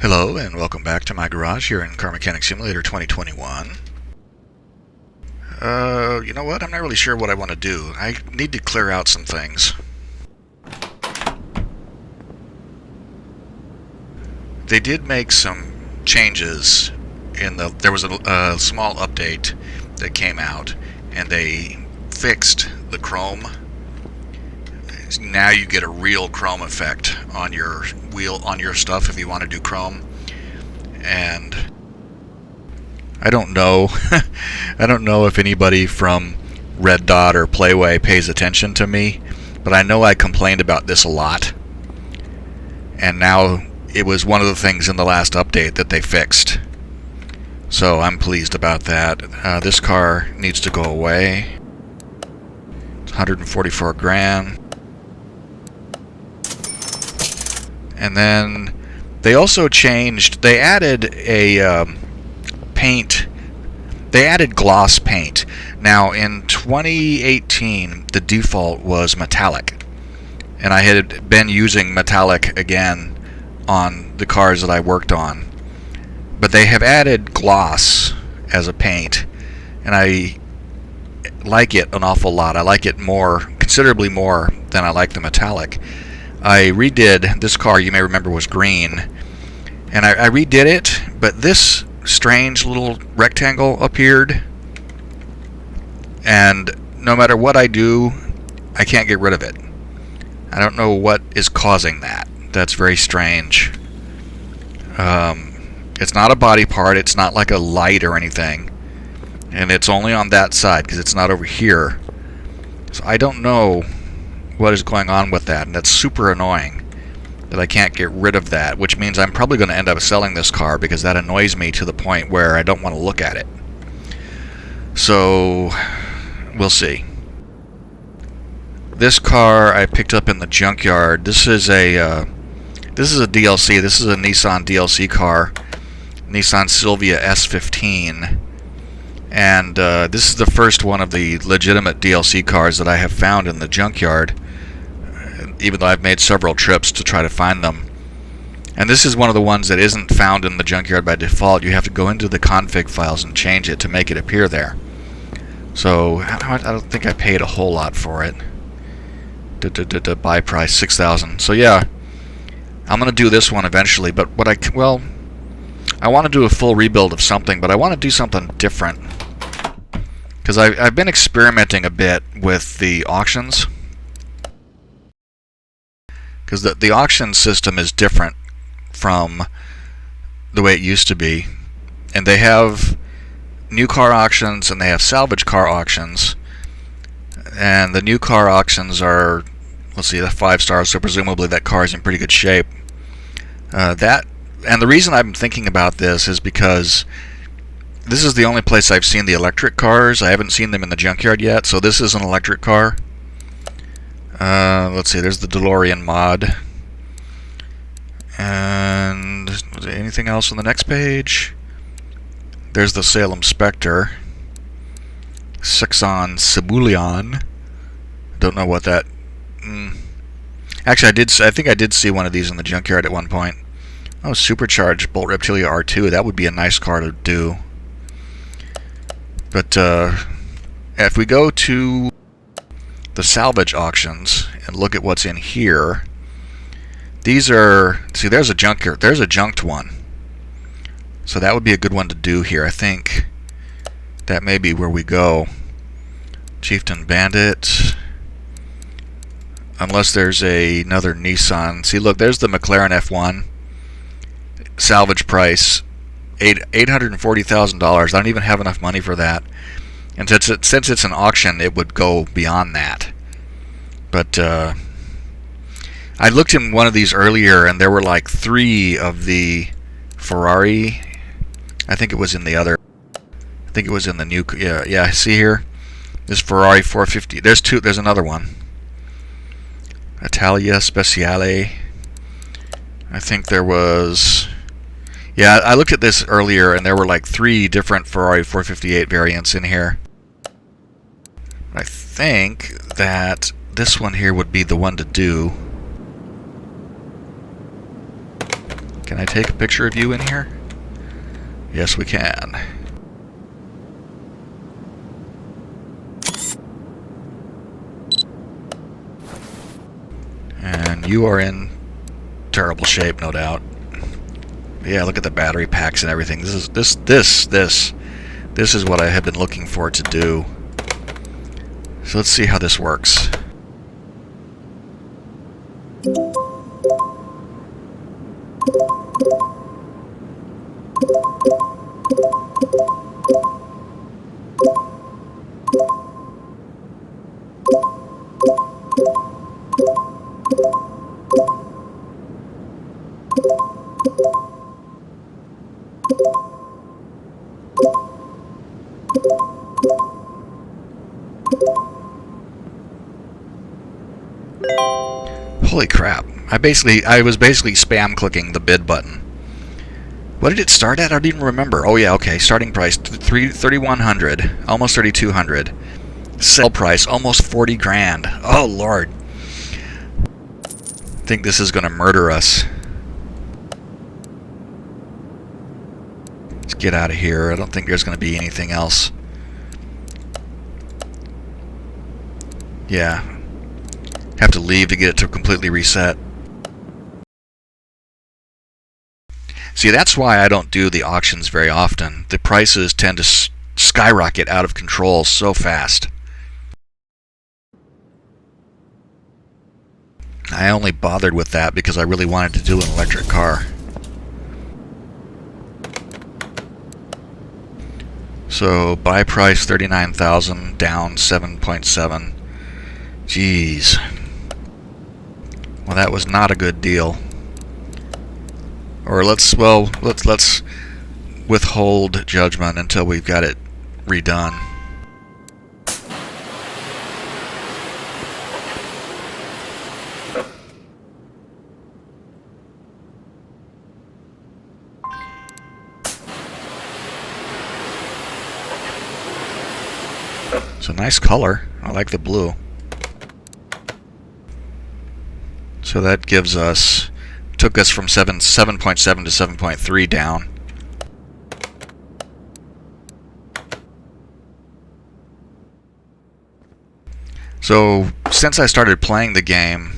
Hello and welcome back to my garage here in Car Mechanic Simulator 2021. You know what? I'm not really sure what I want to do. I need to clear out some things. They did make some changes there was a small update that came out and they fixed the chrome. Now you get a real chrome effect on your wheel, on your stuff if you want to do chrome. And I don't know I don't know if anybody from Red Dot or Playway pays attention to me, but I know I complained about this a lot. And now it was one of the things in the last update that they fixed. So I'm pleased about that. This car needs to go away. It's 144 grand. And then they also changed, they added a paint, they added gloss paint. Now in 2018 the default was metallic, and I had been using metallic again on the cars that I worked on. But they have added gloss as a paint, and I like it an awful lot. I like it more, considerably more than I like the metallic. I redid this car, you may remember, was green, and I redid it, but this strange little rectangle appeared, and no matter what I do, I can't get rid of it. I don't know what is causing that. That's very strange. It's not a body part, it's not like a light or anything, and it's only on that side because it's not over here. So I don't know what is going on with that, and that's super annoying that I can't get rid of that, which means I'm probably going to end up selling this car because that annoys me to the point where I don't want to look at it. So we'll see. This car I picked up in the junkyard. This is a DLC. This is a Nissan DLC car, Nissan Silvia S15, and this is the first one of the legitimate DLC cars that I have found in the junkyard, even though I've made several trips to try to find them. And this is one of the ones that isn't found in the junkyard by default. You have to go into the config files and change it to make it appear there. So I don't think I paid a whole lot for it. Buy price $6,000. So yeah, I'm gonna do this one eventually. But I want to do a full rebuild of something, but I want to do something different because I've been experimenting a bit with the auctions. Because the auction system is different from the way it used to be. And they have new car auctions and they have salvage car auctions. And the new car auctions are, let's see, the 5 stars, so presumably that car is in pretty good shape. And the reason I'm thinking about this is because this is the only place I've seen the electric cars. I haven't seen them in the junkyard yet, so this is an electric car. Let's see, there's the DeLorean mod. And is there anything else on the next page? There's the Salem Spectre. Sexon Sibulion. Don't know what that... Actually, I think I did see one of these in the junkyard at one point. Oh, supercharged Bolt Reptilia R2. That would be a nice car to do. But if we go to the salvage auctions and look at what's in here, these are, see, there's a junkyard, there's a junked one, so that would be a good one to do here. I think that may be where we go. Chieftain Bandit, unless there's another Nissan. See, look, there's the McLaren F1 salvage price, $840,000. I don't even have enough money for that. And since it's an auction, it would go beyond that. But I looked in one of these earlier, and there were like 3 of the Ferrari. I think it was in the other. I think it was in the new. Yeah. See here, this Ferrari 450. There's 2. There's another one. Italia Speciale. I think there was. Yeah, I looked at this earlier, and there were like 3 different Ferrari 458 variants in here. I think that this one here would be the one to do. Can I take a picture of you in here? Yes, we can. And you are in terrible shape, no doubt. Yeah, look at the battery packs and everything. This is what I have been looking for to do. So let's see how this works. Holy crap. I was basically spam clicking the bid button. What did it start at? I don't even remember. Oh yeah, okay. Starting price $3,100, almost $3,200. Sale price almost 40 grand. Oh lord. I think this is going to murder us. Let's get out of here. I don't think there's going to be anything else. Yeah. Have to leave to get it to completely reset. See, that's why I don't do the auctions very often. The prices tend to skyrocket out of control so fast. I only bothered with that because I really wanted to do an electric car. So, buy price $39,000, down 7.7. Jeez. Well, that was not a good deal. Or let's withhold judgment until we've got it redone. It's a nice color. I like the blue. So that gives us, took us from 7.7 to 7.3 down. So since I started playing the game,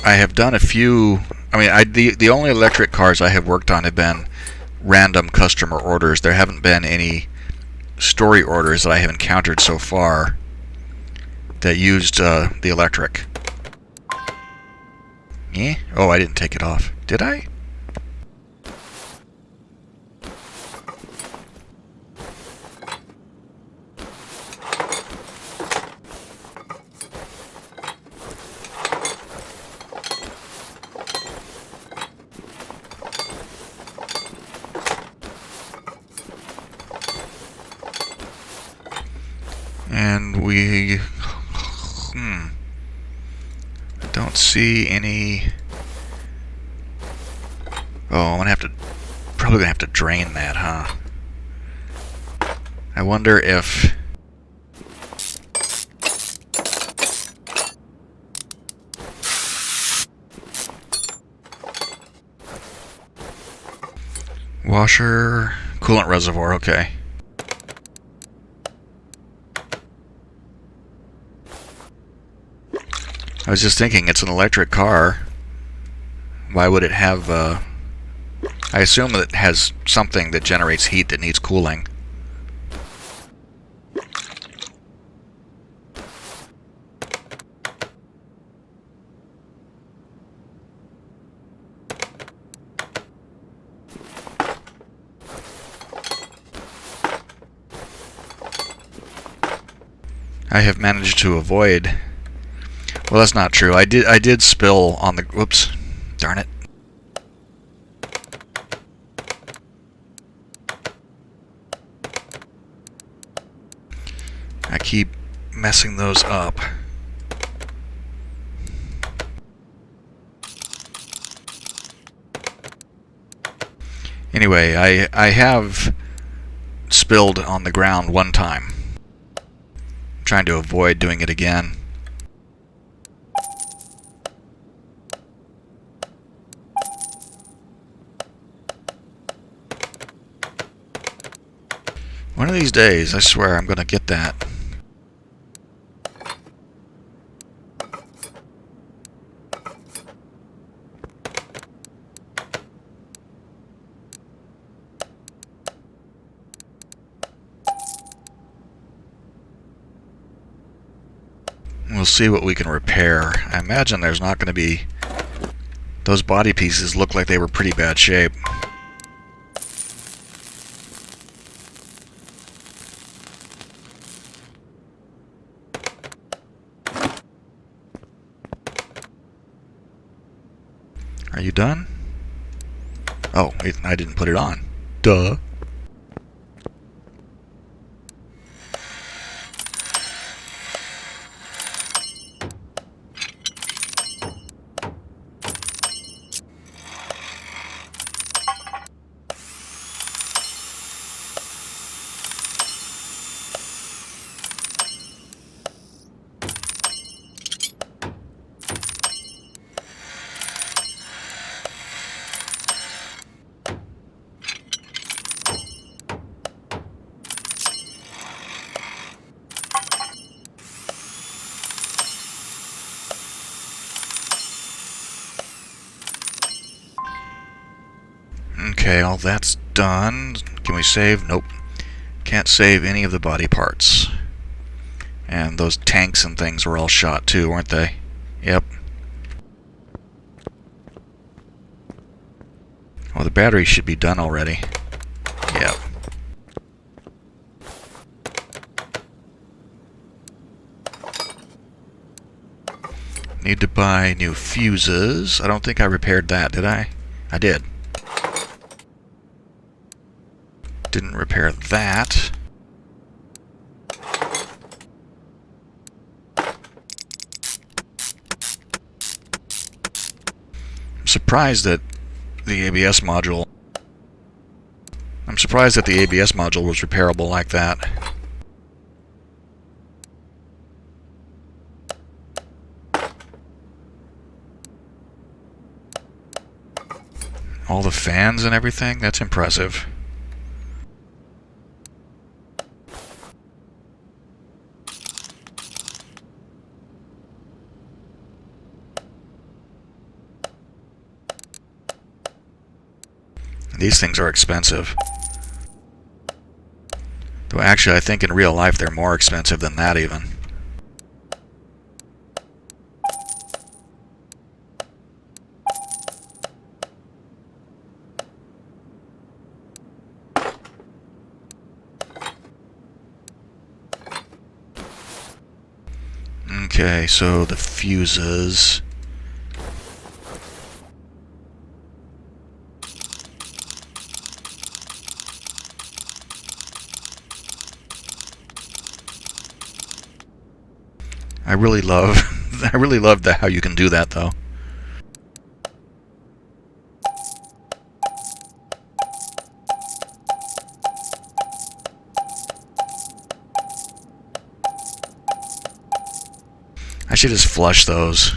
I have done a few. I mean, the only electric cars I have worked on have been random customer orders. There haven't been any story orders that I have encountered so far that used the electric. Eh? Oh, I didn't take it off. Did I? And we don't see any. Oh, I'm gonna have to, probably gonna have to drain that, huh? I wonder if washer, coolant reservoir, okay. I was just thinking, it's an electric car. Why would it have, I assume that it has something that generates heat that needs cooling. I have managed to avoid. Well, that's not true. I did spill on the. Whoops, darn it. I keep messing those up. Anyway, I have spilled on the ground one time. I'm trying to avoid doing it again. One of these days, I swear, I'm going to get that. We'll see what we can repair. I imagine there's not going to be... Those body pieces look like they were pretty bad shape. Are you done? Oh, wait, I didn't put it on. Duh. Okay, all that's done. Can we save? Nope. Can't save any of the body parts. And those tanks and things were all shot too, weren't they? Yep. Well, the battery should be done already. Yep. Need to buy new fuses. I don't think I repaired that, did I? I did. Didn't repair that. I'm surprised that the ABS module... I'm surprised that the ABS module was repairable like that. All the fans and everything? That's impressive. These things are expensive. Though actually, I think in real life they're more expensive than that even. Okay, so the fuses... I really love how you can do that though. I should just flush those.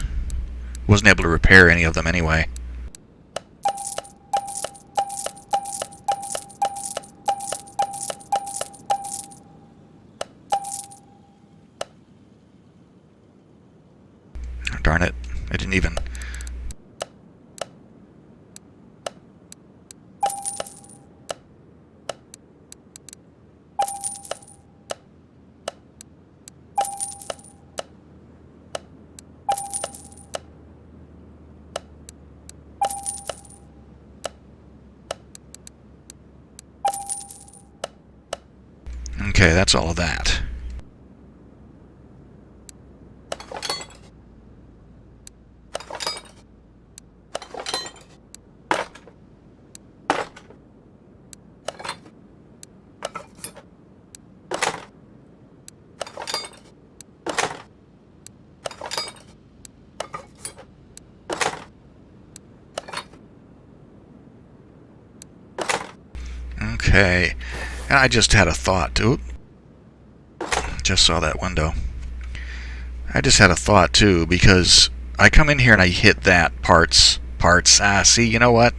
Wasn't able to repair any of them anyway. Darn it, I didn't even... Okay, that's all of that. Okay, and I just had a thought. Oop. Just saw that window. I just had a thought too, because I come in here and I hit that parts. See, you know what?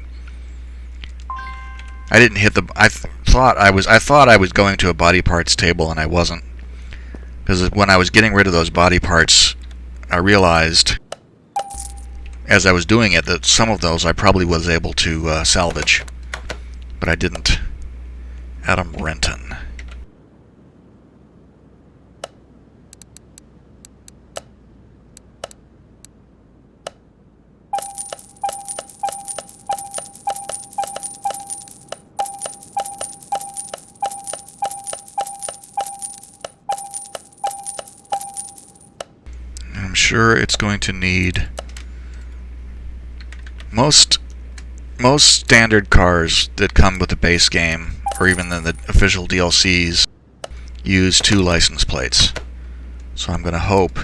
I didn't hit the. I thought I was going to a body parts table, and I wasn't. Because when I was getting rid of those body parts, I realized, as I was doing it, that some of those I probably was able to salvage, but I didn't. Adam Renton. I'm sure it's going to need most standard cars that come with the base game, or even in the official DLCs, use 2 license plates. So I'm going to hope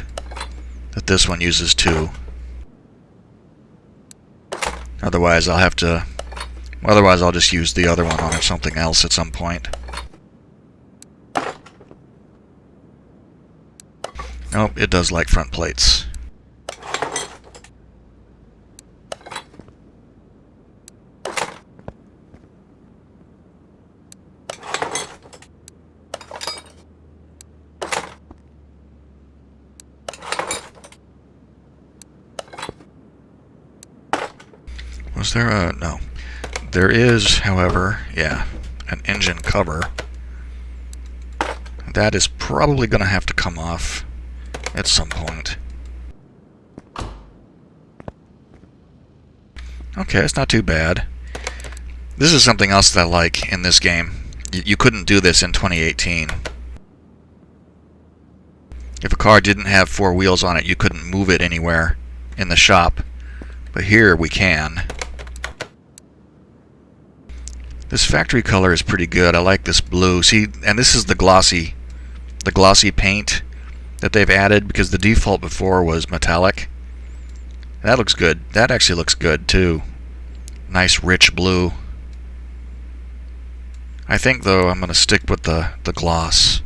that this one uses 2. Otherwise I'll have to. Otherwise I'll just use the other one on something else at some point. Nope, it does like front plates. Was there a... no. There is, however, yeah, an engine cover. That is probably going to have to come off at some point. Okay, it's not too bad. This is something else that I like in this game. You couldn't do this in 2018. If a car didn't have 4 wheels on it, you couldn't move it anywhere in the shop. But here we can. This factory color is pretty good. I like this blue. See, and this is the glossy paint that they've added, because the default before was metallic. That looks good. That actually looks good too. Nice rich blue. I think though I'm going to stick with the gloss.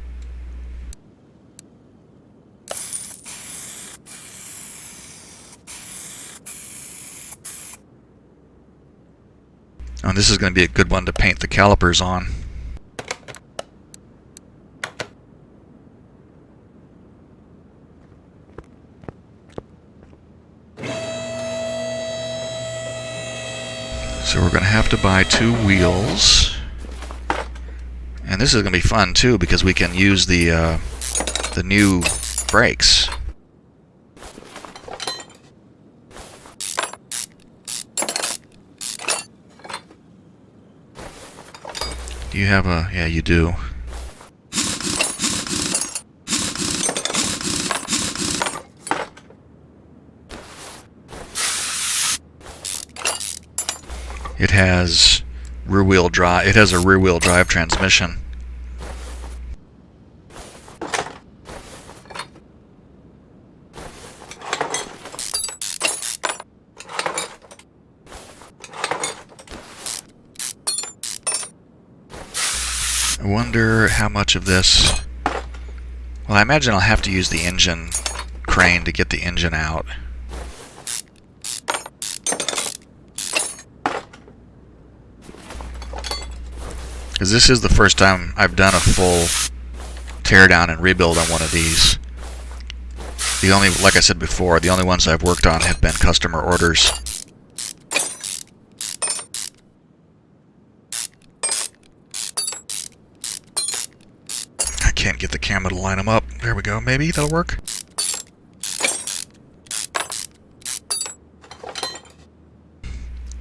And this is going to be a good one to paint the calipers on. So we're going to have to buy 2 wheels. And this is going to be fun too, because we can use the new brakes. Do you have a... yeah, you do. It has rear-wheel drive. It has a rear-wheel drive transmission. I wonder how much of this... well, I imagine I'll have to use the engine crane to get the engine out. Because this is the first time I've done a full teardown and rebuild on one of these. The only, like I said before, the only ones I've worked on have been customer orders. I can't get the camera to line them up. There we go. Maybe that'll work.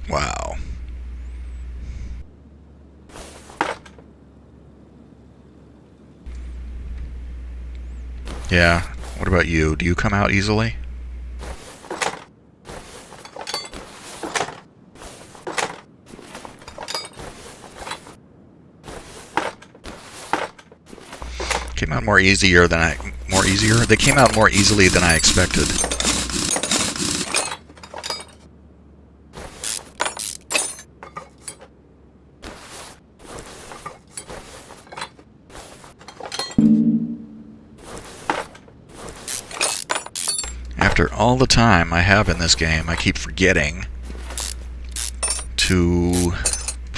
Wow. Yeah. What about you? Do you come out easily? Came out more easier than They came out more easily than I expected. After all the time I have in this game, I keep forgetting to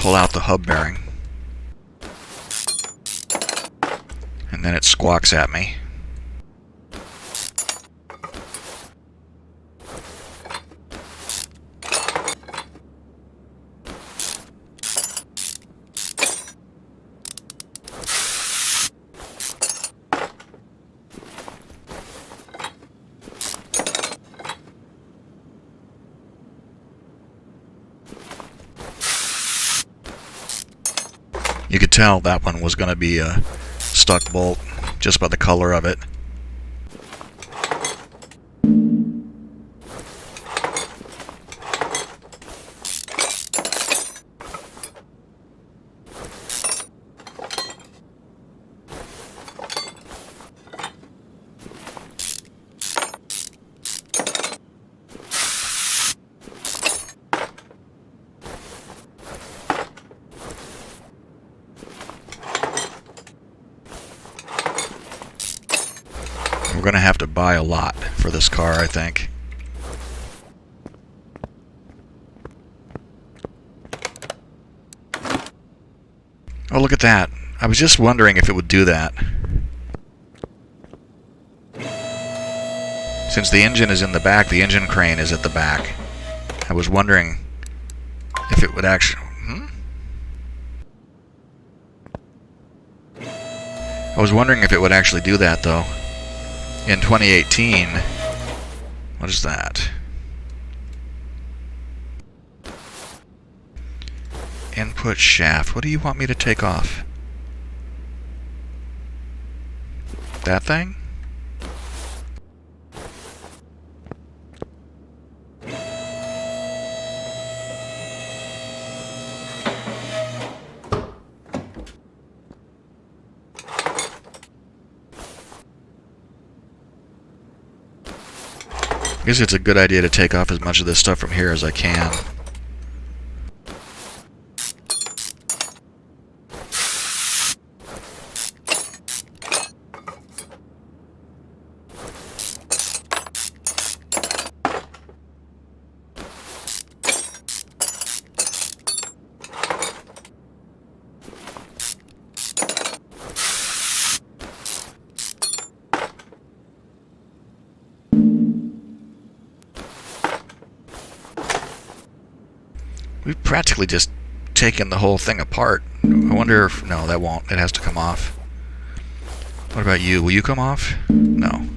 pull out the hub bearing. And then it squawks at me. You could tell that one was going to be a stuck bolt just by the color of it. We're going to have to buy a lot for this car, I think. Oh, look at that. I was just wondering if it would do that. Since the engine is in the back, the engine crane is at the back. I was wondering if it would actually... I was wondering if it would actually do that, though. In 2018, what is that? Input shaft. What do you want me to take off? That thing? I guess it's a good idea to take off as much of this stuff from here as I can. We've practically just taken the whole thing apart. I wonder if... No, that won't. It has to come off. What about you? Will you come off? No.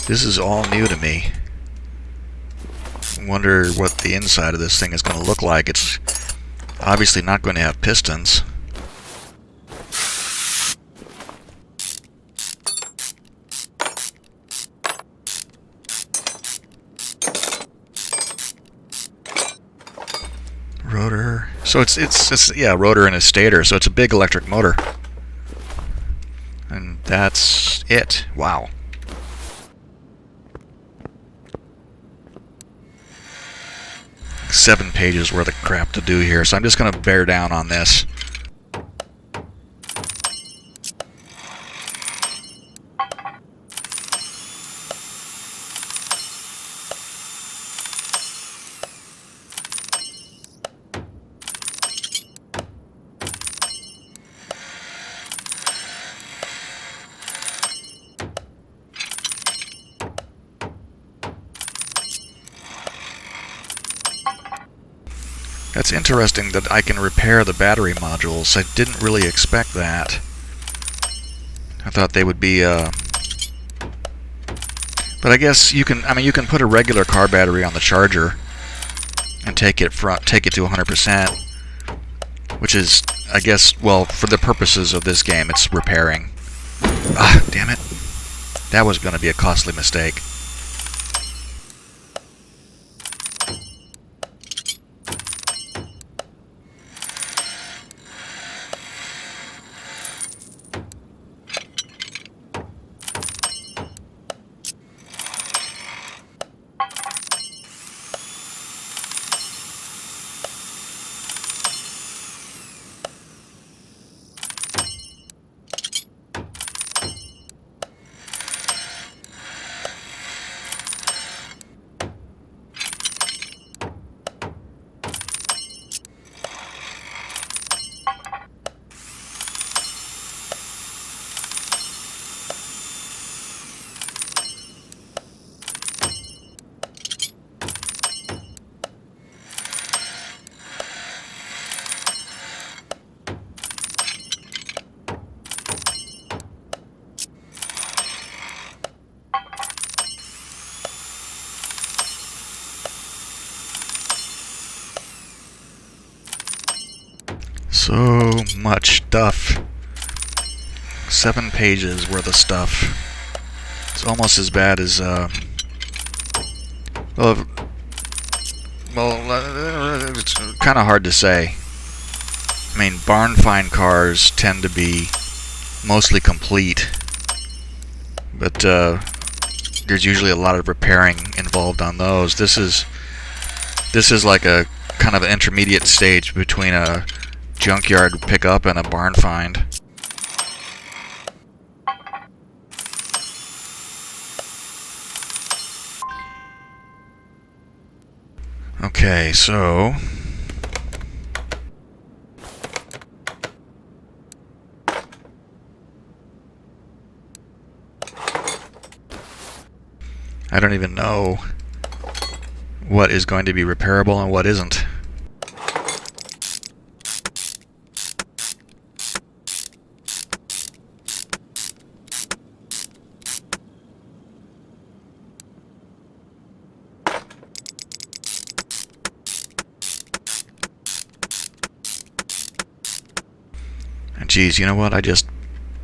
This is all new to me. I wonder what the inside of this thing is going to look like. It's obviously not going to have pistons. Rotor. So it's yeah, rotor and a stator. So it's a big electric motor. And that's it. Wow. Seven pages worth of crap to do here, so I'm just going to bear down on this. That's interesting that I can repair the battery modules. I didn't really expect that. I thought they would be, but I guess you can, you can put a regular car battery on the charger and take it to 100%, which is, I guess, well, for the purposes of this game, it's repairing. Ah, damn it. That was going to be a costly mistake. So much stuff. 7 pages worth of stuff. It's almost as bad as, well, it's kind of hard to say. I mean, barn find cars tend to be mostly complete, but there's usually a lot of repairing involved on those. This is like a kind of an intermediate stage between a junkyard pickup and a barn find. Okay, so I don't even know what is going to be repairable and what isn't. And geez, you know what? I just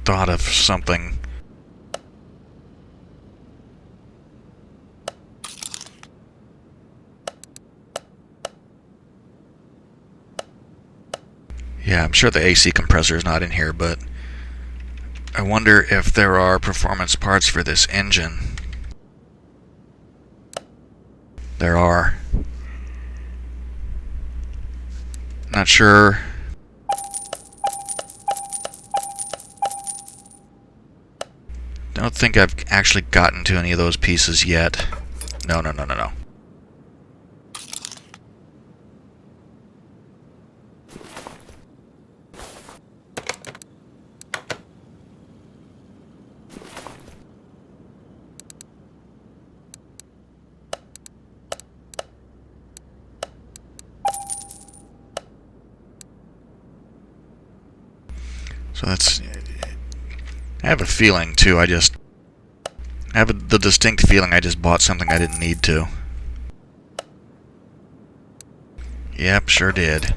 thought of something. Yeah, I'm sure the AC compressor is not in here, but I wonder if there are performance parts for this engine. There are. Not sure. Don't think I've actually gotten to any of those pieces yet. No. So that's... I have a feeling, too, I have the distinct feeling I just bought something I didn't need to. Yep, sure did.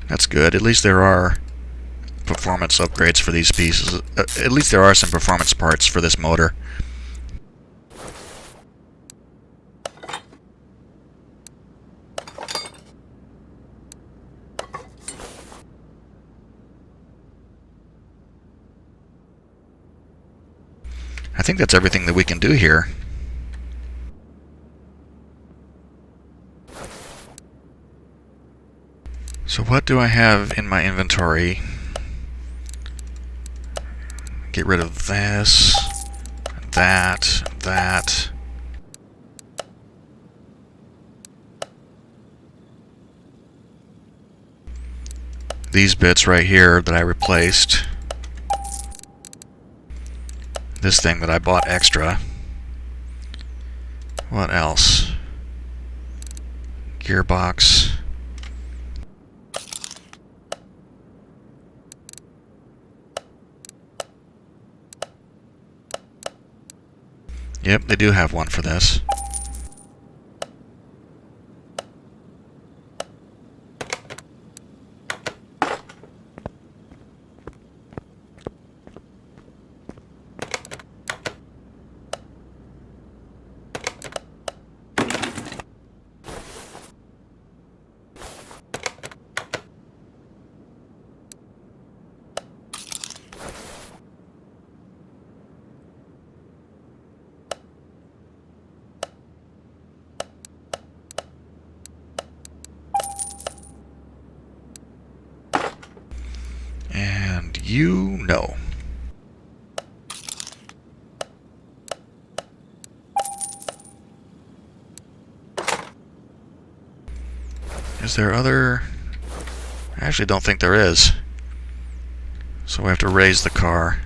That's good. At least there are performance upgrades for these pieces. At least there are some performance parts for this motor. I think that's everything that we can do here. So what do I have in my inventory? Get rid of this, that. These bits right here that I replaced. This thing that I bought extra. What else? Gearbox. Yep, they do have one for this. And you know. Is there other... I actually don't think there is. So we have to raise the car.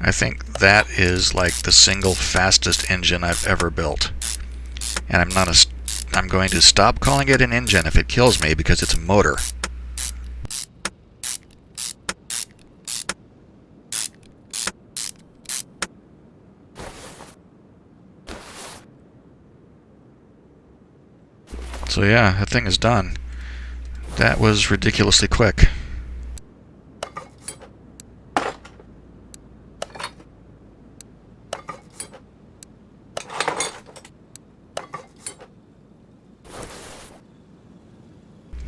I think that is like the single fastest engine I've ever built. And I'm going to stop calling it an engine if it kills me, because it's a motor. So yeah, that thing is done. That was ridiculously quick.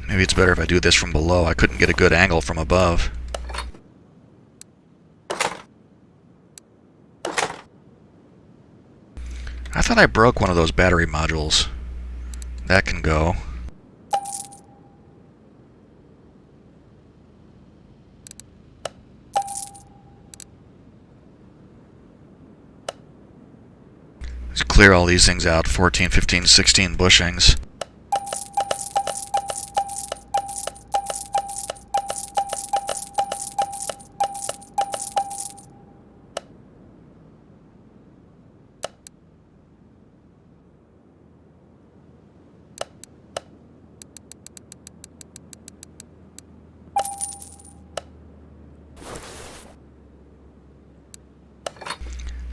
Maybe it's better if I do this from below. I couldn't get a good angle from above. I thought I broke one of those battery modules. That can go. Let's clear all these things out. 14, 15, 16 bushings.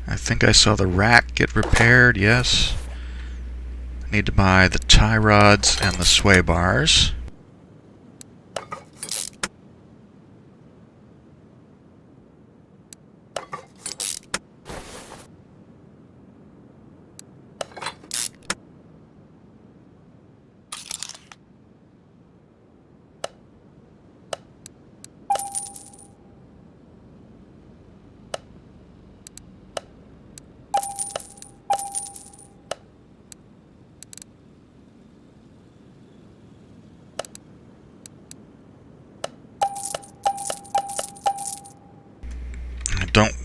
I think I saw the rack get repaired, yes. I need to buy the tie rods and the sway bars.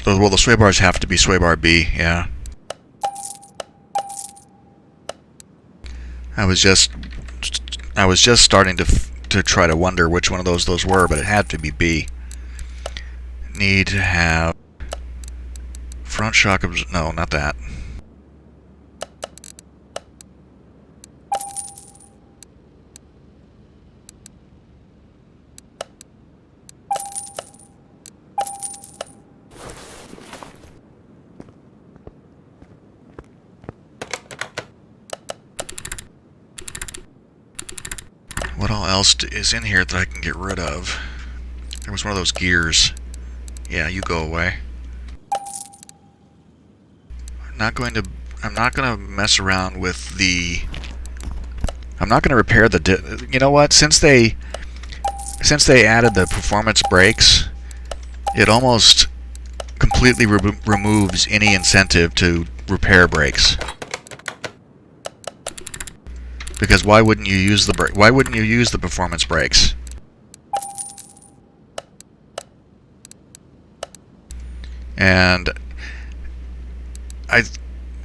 Well, the sway bars have to be sway bar B, yeah. I was just starting to try to wonder which one of those were, but it had to be B. Need to have front shock no, not that. What all else is in here that I can get rid of? There was one of those gears. Yeah, you go away. I'm not going to mess around with the... I'm not going to repair the... You know what? Since they added the performance brakes, it almost completely removes any incentive to repair brakes. Because why wouldn't you use the performance brakes? And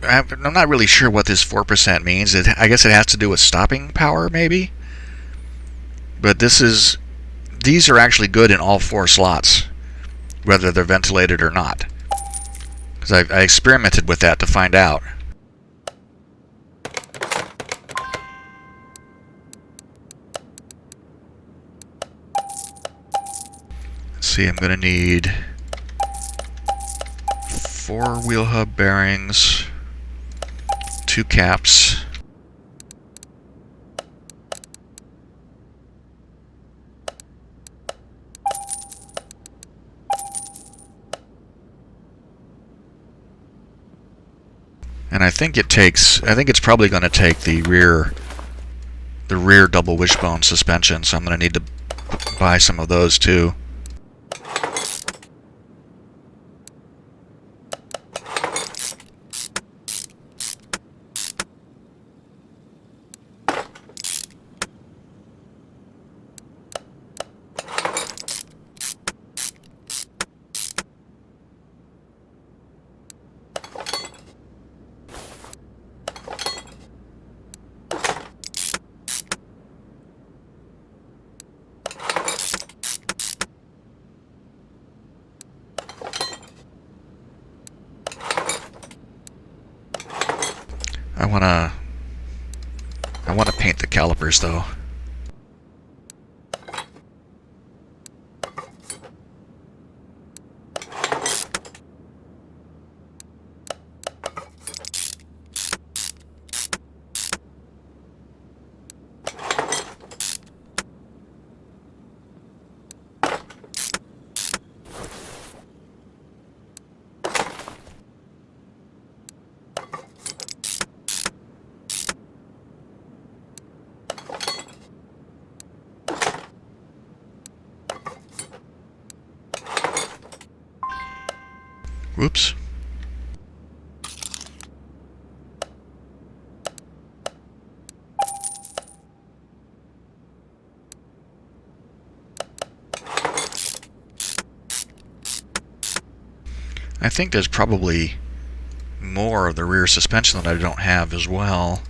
I'm not really sure what this 4% means. I guess it has to do with stopping power, maybe. But these are actually good in all 4 slots, whether they're ventilated or not. Because I experimented with that to find out. See, I'm going to need 4 wheel hub bearings, 2 caps, and I think it's probably going to take the rear double wishbone suspension, so I'm going to need to buy some of those too. I want to paint the calipers though. Whoops. I think there's probably more of the rear suspension that I don't have as well.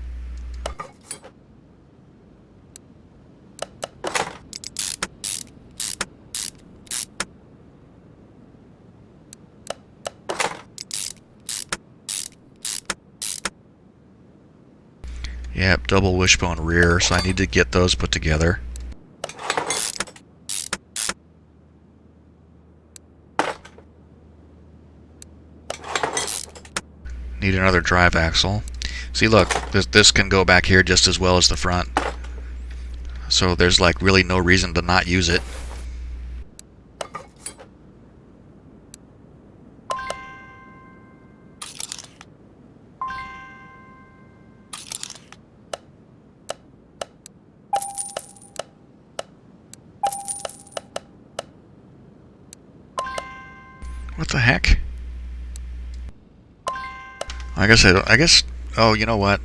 Yep, double wishbone rear, so I need to get those put together. Need another drive axle. See, look, this can go back here just as well as the front. So there's like really no reason to not use it. What the heck? I guess. Oh, you know what?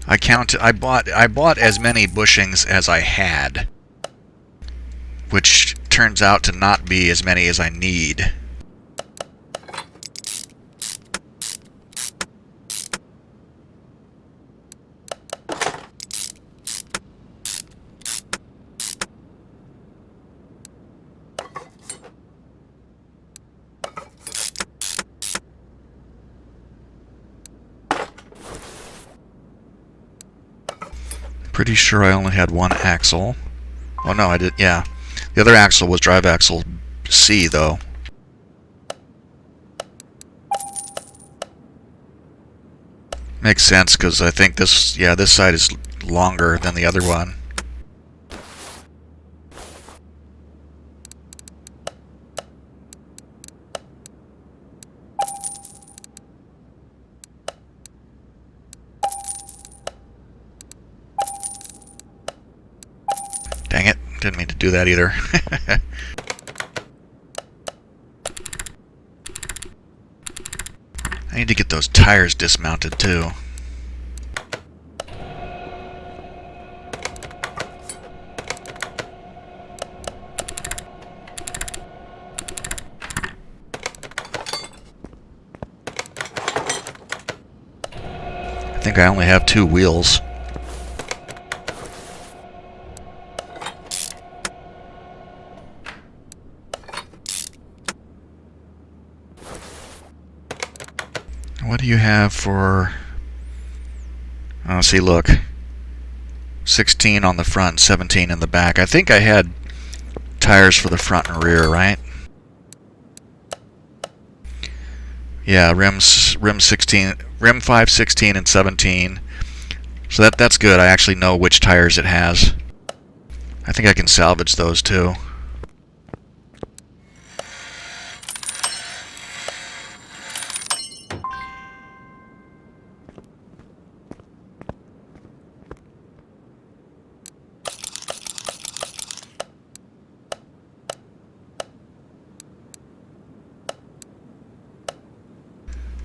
I bought as many bushings as I had, which turns out to not be as many as I need. Pretty sure I only had one axle. Oh no, I did, yeah. The other axle was drive axle C, though. Makes sense, because I think this side is longer than the other one. Dang it, didn't mean to do that either. I need to get those tires dismounted too. I think I only have 2 wheels. What do you have for... Oh, see, look. 16 on the front, 17 in the back. I think I had tires for the front and rear, right? Yeah, rim 16, rim 5, 16, and 17. So that's good. I actually know which tires it has. I think I can salvage those too.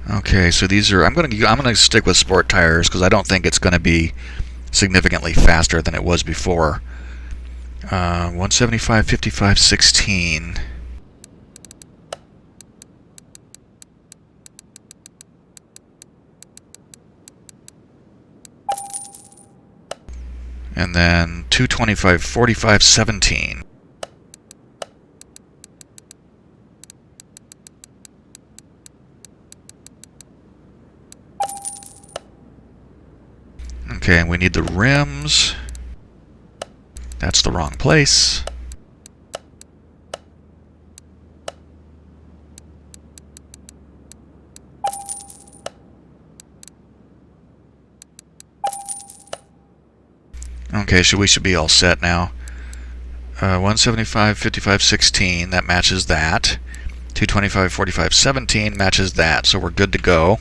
Okay, so these are I'm gonna stick with sport tires because I don't think it's gonna be significantly faster than it was before. 175, 55, 16. And then 225, 45, 17. Okay, and we need the rims. That's the wrong place. Okay, so we should be all set now. 175, 55, 16, that matches that. 225, 45, 17 matches that, so we're good to go.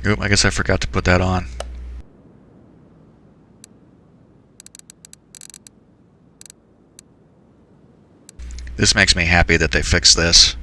Oop, I guess I forgot to put that on. This makes me happy that they fixed this.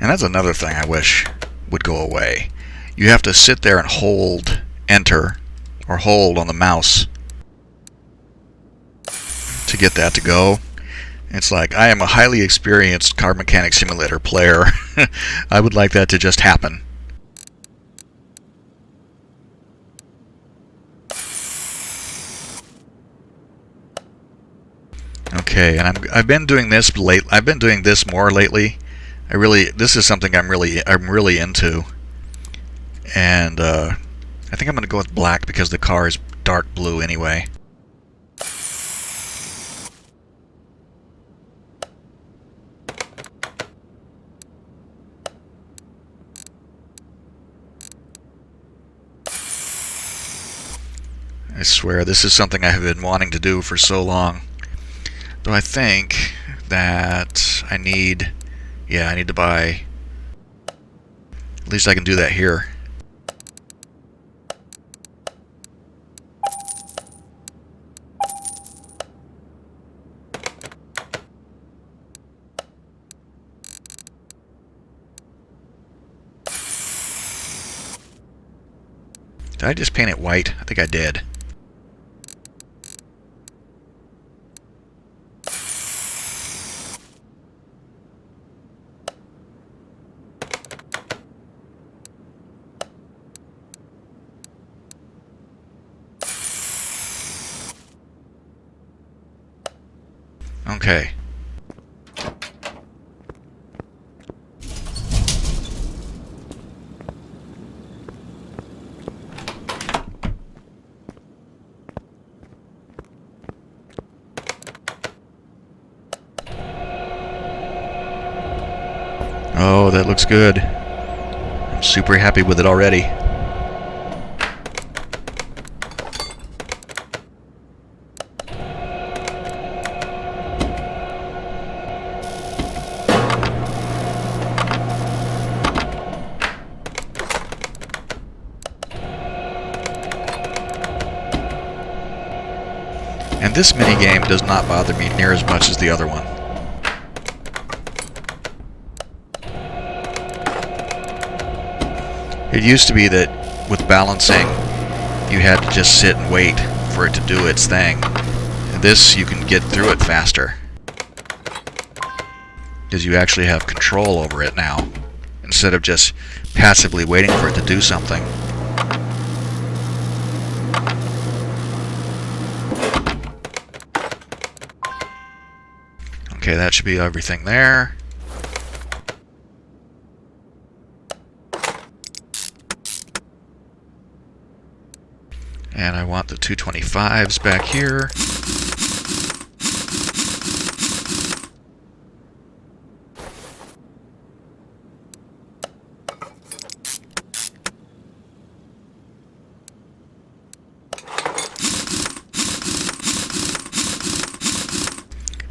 And that's another thing I wish would go away. You have to sit there and hold enter or hold on the mouse to get that to go. It's like, I am a highly experienced car mechanic simulator player. I would like that to just happen. Okay, and I've been doing this late. I've been doing this more lately. This is something I'm really into. And I think I'm going to go with black because the car is dark blue anyway. I swear, this is something I have been wanting to do for so long. Though I think that I need to buy, at least I can do that here. Did I just paint it white? I think I did. Okay. Oh, that looks good. I'm super happy with it already. And this minigame does not bother me near as much as the other one. It used to be that with balancing, you had to just sit and wait for it to do its thing. And this, you can get through it faster, because you actually have control over it now, instead of just passively waiting for it to do something. Okay, that should be everything there. And I want the 225s back here.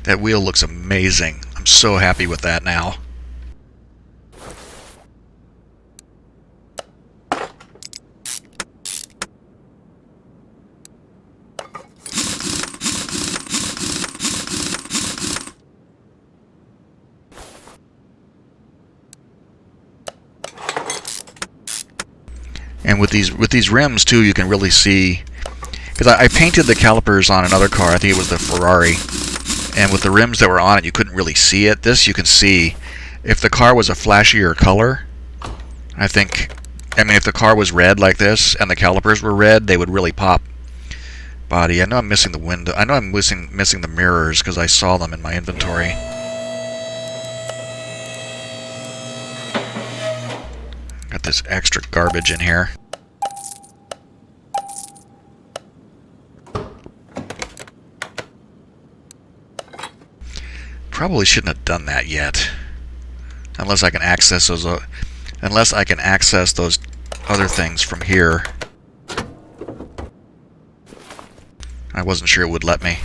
That wheel looks amazing. I'm so happy with that now. And with these rims too, you can really see, because I painted the calipers on another car. I think it was the Ferrari, and with the rims that were on it, you couldn't really see it. This you can see. If the car was a flashier color, I mean, if the car was red like this and the calipers were red, they would really pop. Body. I know I'm missing the window. I know I'm missing the mirrors because I saw them in my inventory. Got this extra garbage in here. Probably shouldn't have done that yet, unless I can access those. Unless I can access those other things from here. I wasn't sure it would let me.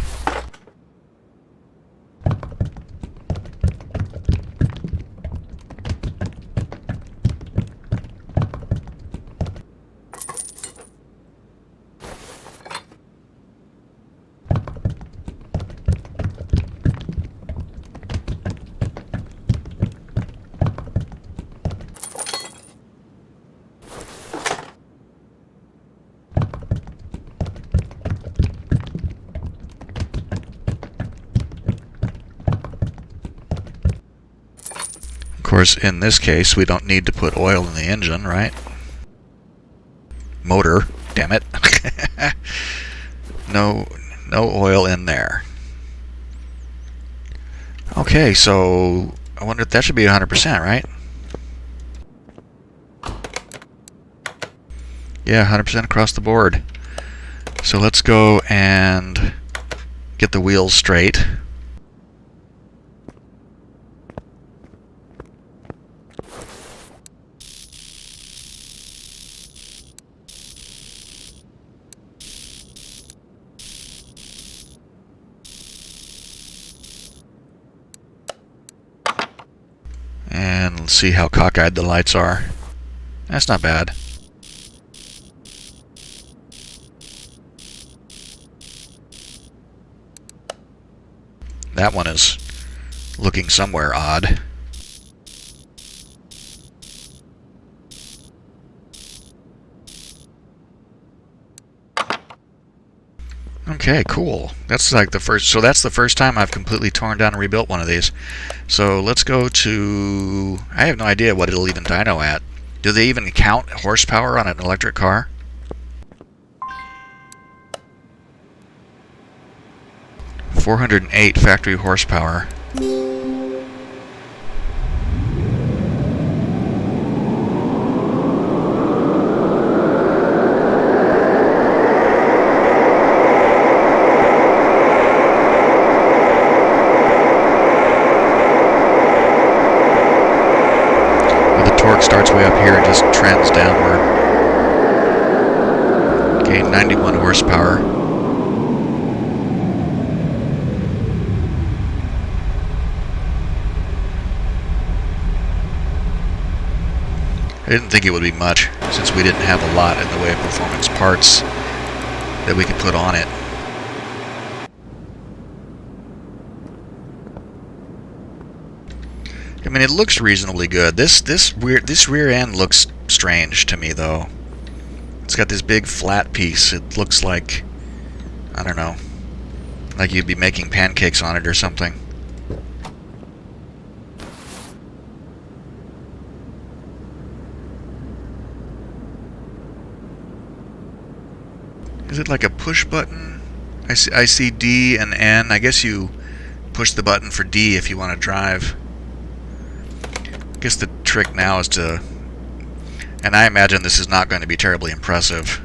Of course, in this case, we don't need to put oil in the engine, right? Motor, damn it. No oil in there. Okay, so I wonder if that should be 100%, right? Yeah, 100% across the board. So let's go and get the wheels straight. And let's see how cockeyed the lights are. That's not bad. That one is looking somewhere odd. Okay, cool. That's like the first, so that's the first time I've completely torn down and rebuilt one of these. So let's go to, I have no idea what it'll even dyno at. Do they even count horsepower on an electric car? .408 factory horsepower. Torque starts way up here and just trends downward. Gain 91 horsepower. I didn't think it would be much, since we didn't have a lot in the way of performance parts that we could put on it. I mean, it looks reasonably good. This rear end looks strange to me, though. It's got this big flat piece. It looks like, I don't know, like you'd be making pancakes on it or something. Is it like a push button? I see D and N. I guess you push the button for D if you want to drive. I guess the trick now is to, and I imagine this is not going to be terribly impressive.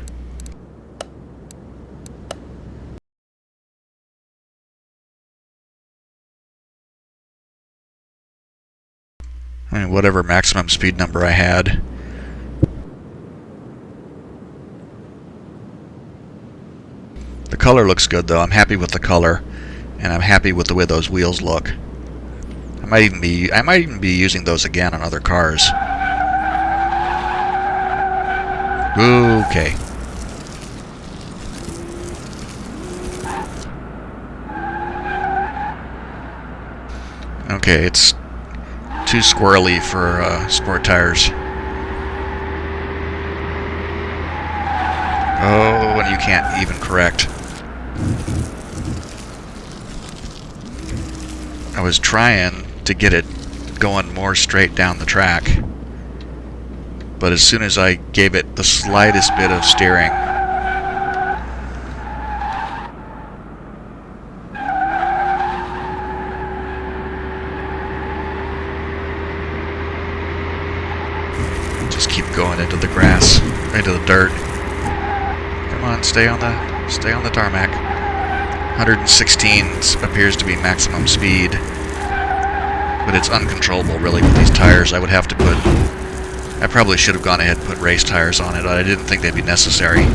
I mean, whatever maximum speed number I had. The color looks good, though. I'm happy with the color, and I'm happy with the way those wheels look. I might even be using those again on other cars. Okay. Okay, it's too squirrely for sport tires. Oh, and you can't even correct. I was trying to get it going more straight down the track, but as soon as I gave it the slightest bit of steering, just keep going into the grass, into the dirt. Come on, stay on the tarmac. 116 appears to be maximum speed, but it's uncontrollable really with these tires. I probably should have gone ahead and put race tires on it. I didn't think they'd be necessary.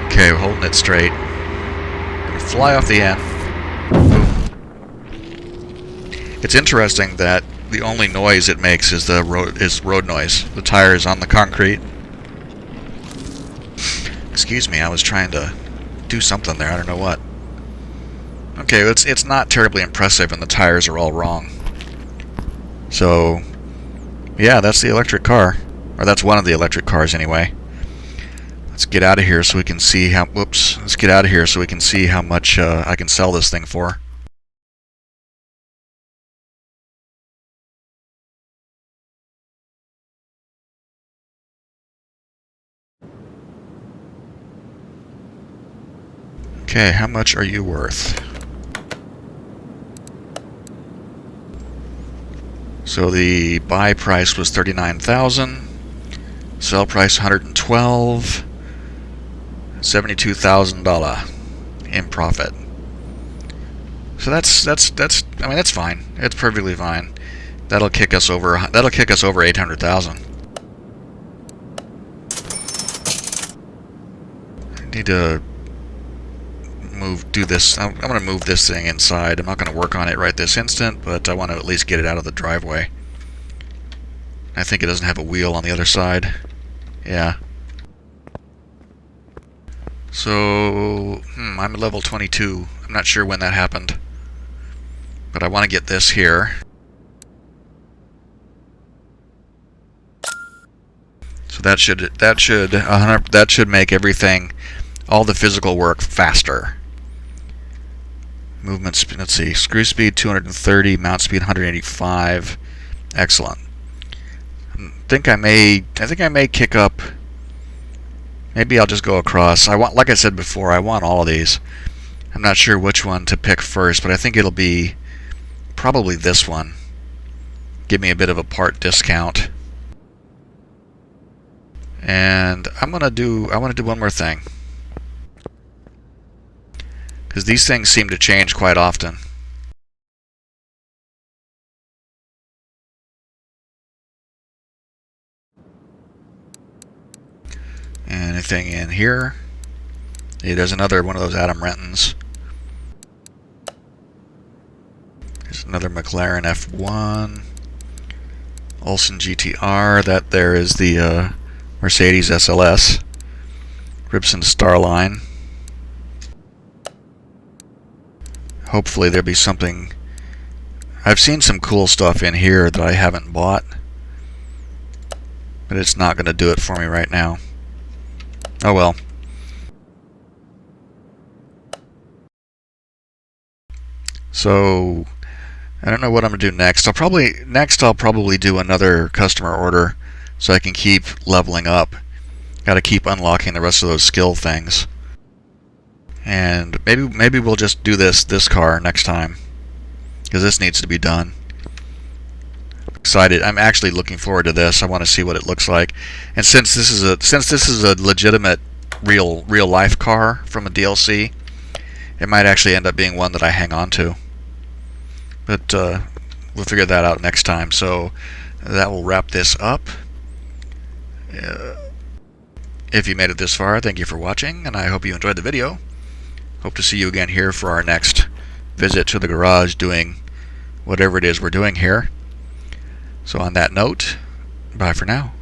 Okay, we're holding it straight. Gonna fly off the end. Boom. It's interesting that the only noise it makes is road noise. The tires on the concrete. Excuse me, I was trying to do something there. I don't know what. Okay, it's not terribly impressive, and the tires are all wrong. So, yeah, that's the electric car, or that's one of the electric cars anyway. Let's get out of here so we can see how. Whoops. Let's get out of here so we can see how much I can sell this thing for. Okay, how much are you worth? So the buy price was $39,000, sell price $112,000, $72,000 in profit. So that's I mean, that's fine. It's perfectly fine. That'll kick us over 800,000. I need to do this. I'm going to move this thing inside. I'm not going to work on it right this instant, but I want to at least get it out of the driveway. I think it doesn't have a wheel on the other side. Yeah. So, I'm at level 22. I'm not sure when that happened, but I want to get this here. So that should make everything, all the physical work, faster. Movement speed, let's see, screw speed 230, mount speed 185. Excellent. I think I may kick up. Maybe I'll just go across. Like I said before, I want all of these. I'm not sure which one to pick first, but I think it'll be probably this one. Give me a bit of a part discount. And I want to do one more thing, because these things seem to change quite often. Anything in here? Yeah, there's another one of those Adam Rentons. There's another McLaren F1 Olsen GTR. That there is the Mercedes SLS. Ribson Starline. Hopefully there'll be something. I've seen some cool stuff in here that I haven't bought, but it's not going to do it for me right now. Oh well. So I don't know what I'm going to do next. I'll probably do another customer order so I can keep leveling up. Got to keep unlocking the rest of those skill things. And maybe we'll just do this car next time, because this needs to be done. Excited. I'm actually looking forward to this. I want to see what it looks like. And since this is a legitimate real life car from a DLC, it might actually end up being one that I hang on to. But we'll figure that out next time. So that will wrap this up. If you made it this far, thank you for watching, and I hope you enjoyed the video. Hope to see you again here for our next visit to the garage, doing whatever it is we're doing here. So on that note, bye for now.